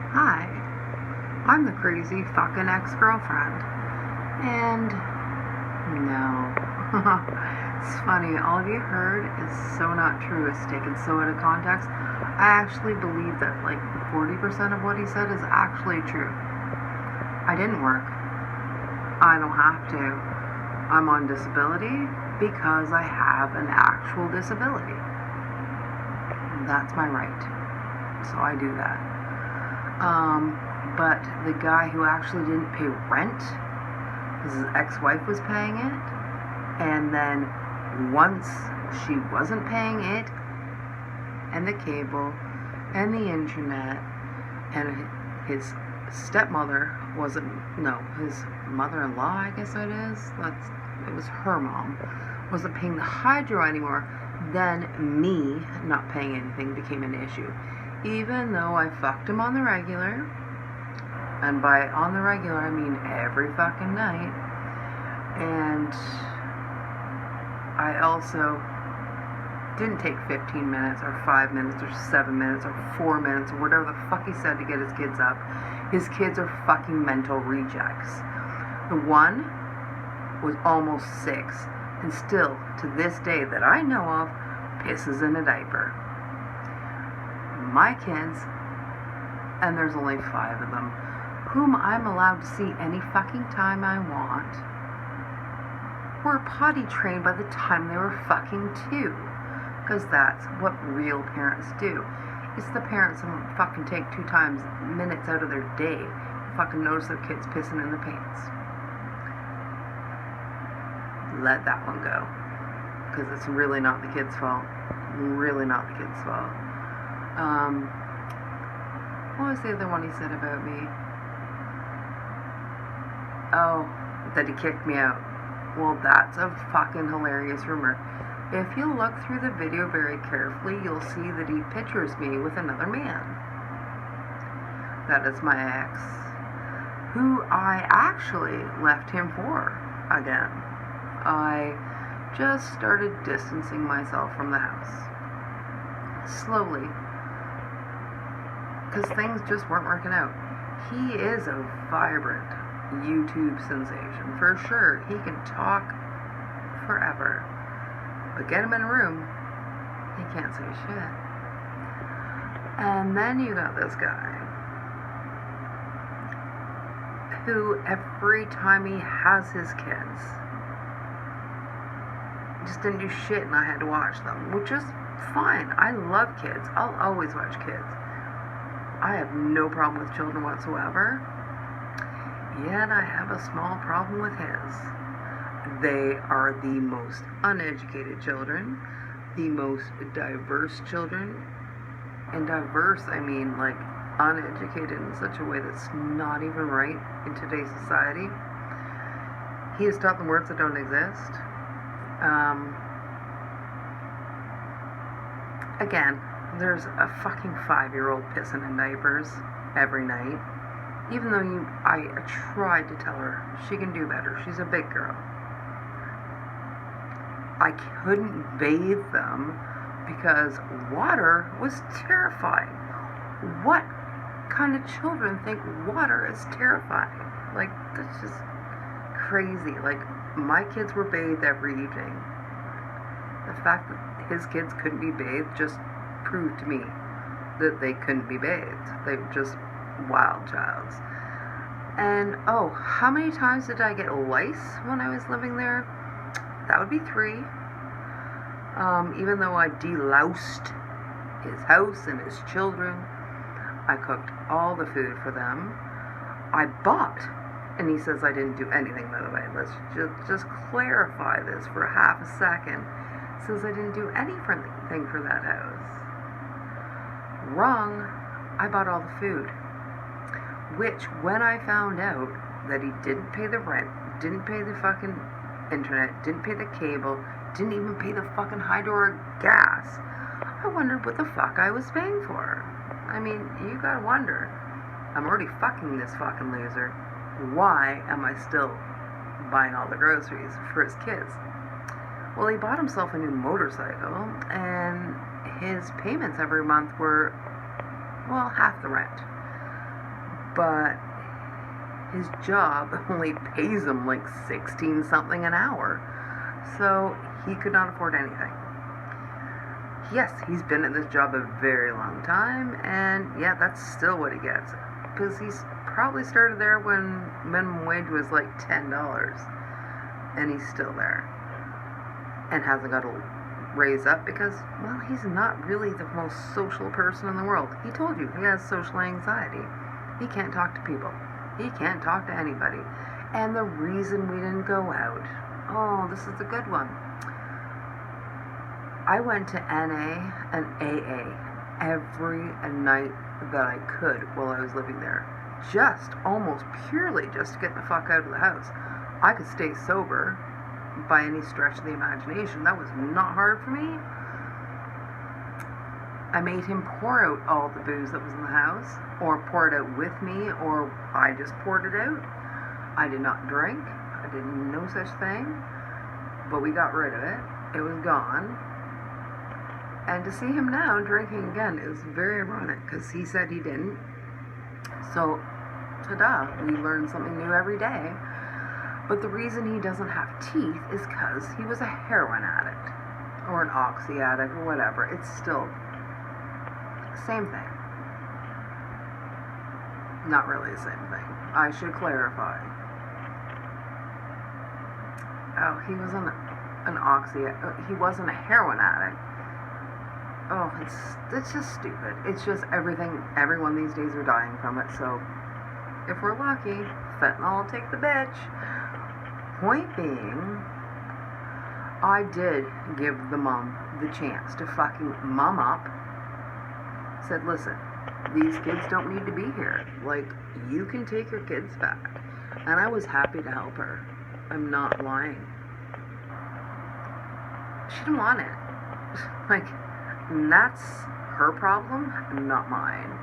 Hi, I'm the crazy fucking ex-girlfriend. And no. It's funny, all you heard is so not true. It's taken so out of context. I actually believe that like 40% of what he said is actually true. I didn't work. I don't have to. I'm on disability because I have an actual disability. That's my right. So I do that. But the guy who actually didn't pay rent, his ex-wife was paying it, and then once she wasn't paying it, and the cable, and the internet, and his stepmother wasn't, no, his mother-in-law, I guess it is, it was her mom, wasn't paying the hydro anymore, then me not paying anything became an issue. Even though I fucked him on the regular, and by on the regular I mean every fucking night, and I also didn't take 15 minutes or 5 minutes or 7 minutes or 4 minutes or whatever the fuck he said to get his kids up. His kids are fucking mental rejects. The one was almost 6 and still to this day that I know of pisses in a diaper. My kids, and there's only 5 of them, whom I'm allowed to see any fucking time I want, were potty trained by the time they were fucking 2. Because that's what real parents do. It's the parents who fucking take 2 minutes out of their day to fucking notice their kids pissing in the pants. Let that one go. Because it's really not the kid's fault. Really not the kid's fault. What was the other one he said about me? Oh, that he kicked me out. Well, that's a fucking hilarious rumor. If you look through the video very carefully, you'll see that he pictures me with another man. That is my ex, who I actually left him for again. I just started distancing myself from the house. Slowly. Because things just weren't working out. He is a vibrant YouTube sensation. For sure, he can talk forever. But get him in a room, he can't say shit. And then you got this guy, who every time he has his kids, just didn't do shit and I had to watch them, which is fine. I love kids. I'll always watch kids. I have no problem with children whatsoever, yet I have a small problem with his. They are the most uneducated children, the most diverse children, and diverse I mean like uneducated in such a way that's not even right in today's society. He has taught them words that don't exist. Again, there's a fucking 5-year-old pissing in diapers every night. Even though I tried to tell her she can do better. She's a big girl. I couldn't bathe them because water was terrifying. What kind of children think water is terrifying? Like, that's just crazy. Like, my kids were bathed every evening. The fact that his kids couldn't be bathed just proved to me that they couldn't be bathed. They were just wild childs. And oh, how many times did I get lice when I was living there? That would be 3. Even though I deloused his house and his children, I cooked all the food for them. I bought, and he says I didn't do anything, by the way. Let's just clarify this for half a second. He says I didn't do anything for that house. Wrong. I bought all the food. Which, when I found out that he didn't pay the rent, didn't pay the fucking internet, didn't pay the cable, didn't even pay the fucking hydro or gas, I wondered what the fuck I was paying for. I mean, you gotta wonder. I'm already fucking this fucking loser. Why am I still buying all the groceries for his kids? Well, he bought himself a new motorcycle, and his payments every month were, well, half the rent. but his job only pays him like 16 something an hour. So he could not afford anything. Yes, he's been at this job a very long time, and yeah, that's still what he gets. Because he's probably started there when minimum wage was like $10, and he's still there. And hasn't got a raise up because, well, he's not really the most social person in the world. He told you he has social anxiety. He can't talk to people. He can't talk to anybody. And the reason we didn't go out, oh, this is a good one. I went to NA and AA every night that I could while I was living there. Just, almost purely just to get the fuck out of the house. I could stay sober by any stretch of the imagination. That was not hard for me. I made him pour out all the booze that was in the house, or pour it out with me, or I just poured it out. I did not drink. I did no such thing. But we got rid of it. It was gone. And to see him now drinking again is very ironic, because he said he didn't. So, ta-da, we learn something new every day. But the reason he doesn't have teeth is because he was a heroin addict, or an oxy addict, or whatever. It's still the same thing. Not really the same thing. I should clarify. Oh, he was an oxy. He wasn't a heroin addict. Oh, it's just stupid. It's just everyone these days are dying from it, so if we're lucky, fentanyl will take the bitch. Point being, I did give the mom the chance to fucking mum up. Said, listen, these kids don't need to be here. Like, you can take your kids back. And I was happy to help her. I'm not lying. She didn't want it. Like, and that's her problem, not mine.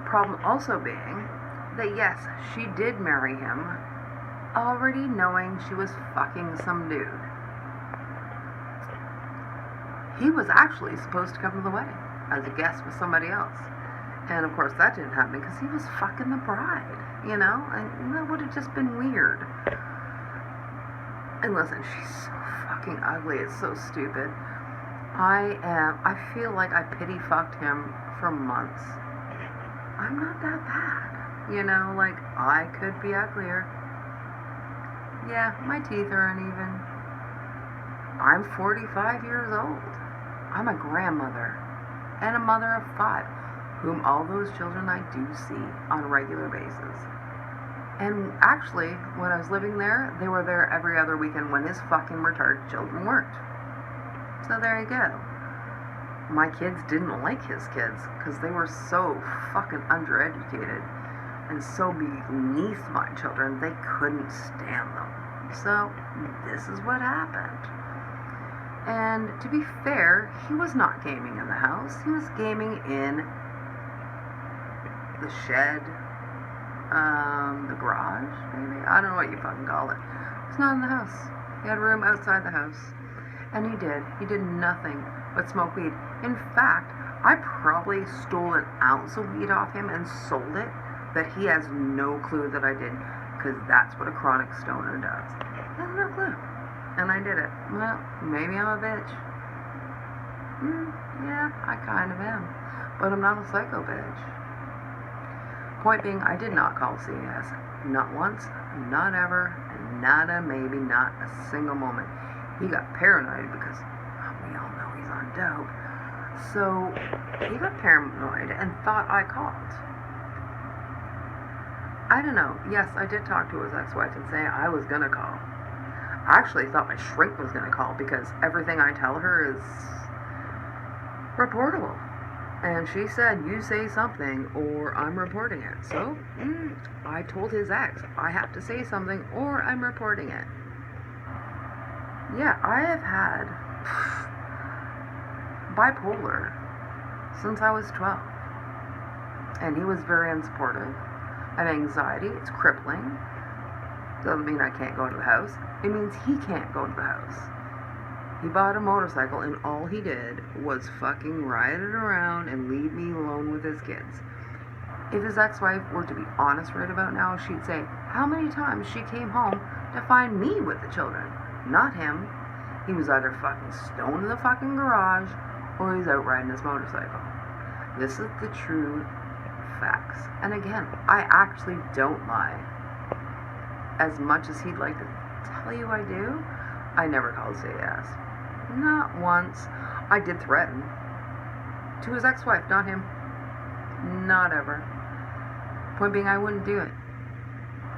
Problem also being that yes, she did marry him already knowing she was fucking some dude. He was actually supposed to come to the wedding as a guest with somebody else. And of course that didn't happen because he was fucking the bride, you know? And that would have just been weird. And listen, she's so fucking ugly, it's so stupid. I feel like I pity fucked him for months. I'm not that bad. You know, like, I could be uglier. Yeah, my teeth are uneven. I'm 45 years old. I'm a grandmother and a mother of 5, whom all those children I do see on a regular basis. And actually, when I was living there, they were there every other weekend when his fucking retarded children weren't. So there you go. My kids didn't like his kids because they were so fucking undereducated and so beneath my children, they couldn't stand them. So this is what happened. And to be fair, he was not gaming in the house. He was gaming in the shed, the garage, maybe. I don't know what you fucking call it. It's not in the house. He had a room outside the house. And he did nothing but smoke weed. In fact, I probably stole an ounce of weed off him and sold it that he has no clue that I did, because that's what a chronic stoner does. He has no clue. And I did it. Well, maybe I'm a bitch. Yeah, I kind of am. But I'm not a psycho bitch. Point being, I did not call CAS. Not once, not ever, nada, maybe not a single moment. He got paranoid because we all know he's on dope. So he got paranoid and thought I called. I don't know. Yes, I did talk to his ex-wife and say I was going to call. I actually thought my shrink was going to call because everything I tell her is reportable. And she said, you say something or I'm reporting it. So I told his ex, I have to say something or I'm reporting it. Yeah, I have had bipolar since I was 12. And he was very unsupportive. I have anxiety, it's crippling. Doesn't mean I can't go to the house. It means he can't go to the house. He bought a motorcycle and all he did was fucking ride it around and leave me alone with his kids. If his ex-wife were to be honest right about now, she'd say how many times she came home to find me with the children, not him. He was either fucking stoned in the fucking garage or he's out riding his motorcycle. This is the true facts. And again, I actually don't lie. As much as he'd like to tell you I do, I never called CAS. Not once. I did threaten. To his ex-wife, not him. Not ever. Point being, I wouldn't do it.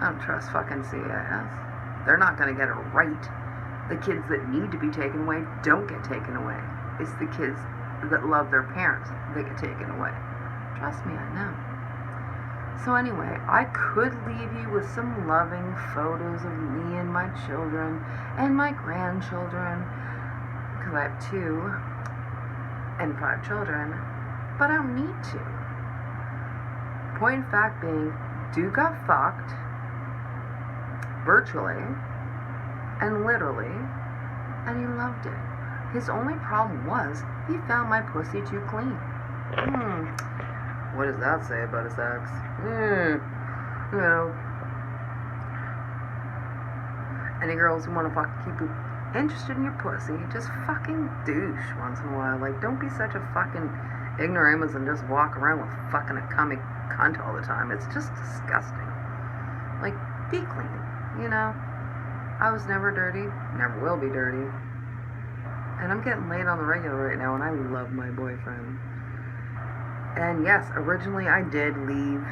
I don't trust fucking CAS. They're not going to get it right. The kids that need to be taken away don't get taken away. It's the kids that love their parents that get taken away. Trust me, I know. So anyway, I could leave you with some loving photos of me and my children and my grandchildren, because I have 2 and 5 children, but I don't need to. Point in fact being, dude got fucked, virtually, and literally, and he loved it. His only problem was, he found my pussy too clean. What does that say about his ex? You know. Any girls who want to fucking keep you interested in your pussy, just fucking douche once in a while. Like, don't be such a fucking ignoramus and just walk around with fucking a comic cunt all the time. It's just disgusting. Like, be clean, you know? I was never dirty, never will be dirty. And I'm getting laid on the regular right now, and I love my boyfriend. And yes, originally I did leave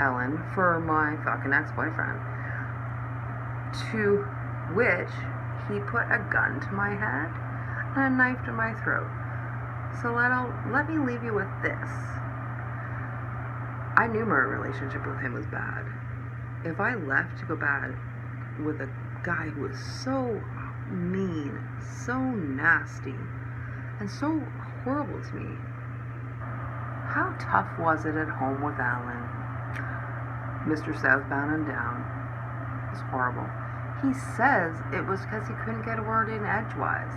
Ellen for my fucking ex-boyfriend, to which he put a gun to my head and a knife to my throat. So let me leave you with this. I knew my relationship with him was bad. If I left to go bad with a guy who was so mean, so nasty, and so horrible to me, how tough was it at home with Alan? Mr. Southbound and Down. It was horrible. He says it was because he couldn't get a word in edgewise.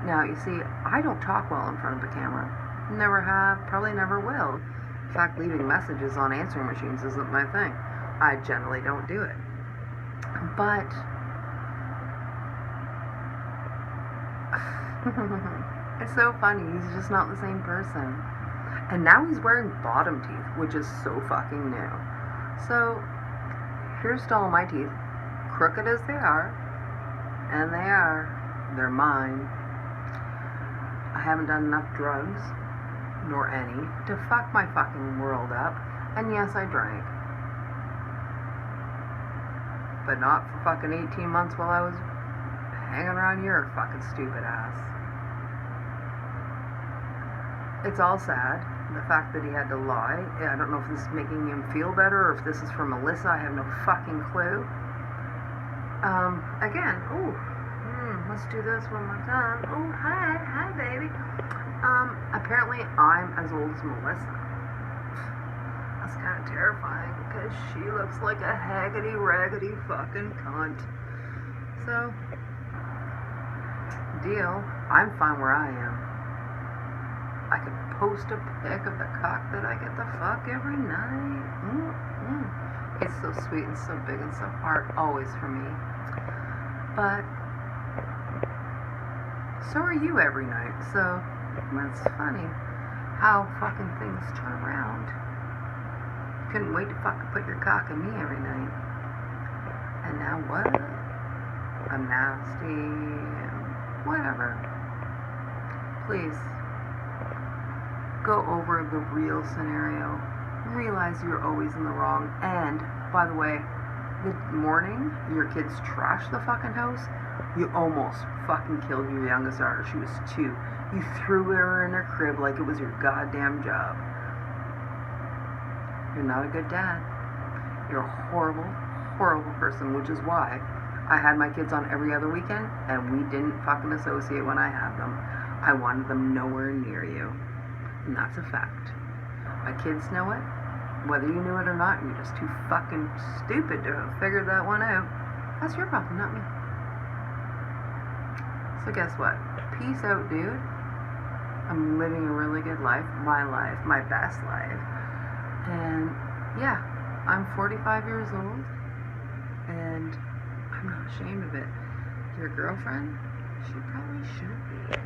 Now, you see, I don't talk well in front of a camera. Never have, probably never will. In fact, leaving messages on answering machines isn't my thing. I generally don't do it. But it's so funny. He's just not the same person. And now he's wearing bottom teeth, which is so fucking new. So, here's to all my teeth, crooked as they are, and they're mine. I haven't done enough drugs, nor any, to fuck my fucking world up, and yes, I drank. But not for fucking 18 months while I was hanging around your fucking stupid ass. It's all sad, the fact that he had to lie. I don't know if this is making him feel better or if this is for Melissa. I have no fucking clue. Again, let's do this one more time. Oh, hi baby. Apparently I'm as old as Melissa. That's kind of terrifying because she looks like a haggity-raggedy fucking cunt. So, deal. I'm fine where I am. I could post a pic of the cock that I get to fuck every night. It's so sweet and so big and so hard, always for me. But so are you every night. So that's funny how fucking things turn around. Couldn't wait to fucking put your cock in me every night. And now what? I'm nasty. Whatever. Please. Go over the real scenario. Realize you're always in the wrong. And, by the way, the morning your kids trashed the fucking house, you almost fucking killed your youngest daughter. She was 2. You threw her in her crib like it was your goddamn job. You're not a good dad. You're a horrible, horrible person, which is why I had my kids on every other weekend, and we didn't fucking associate when I had them. I wanted them nowhere near you. And that's a fact. My kids know it. Whether you knew it or not, you're just too fucking stupid to have figured that one out. That's your problem, not me. So guess what? Peace out, dude. I'm living a really good life, my best life. And yeah, I'm 45 years old, and I'm not ashamed of it. Your girlfriend, she probably should be.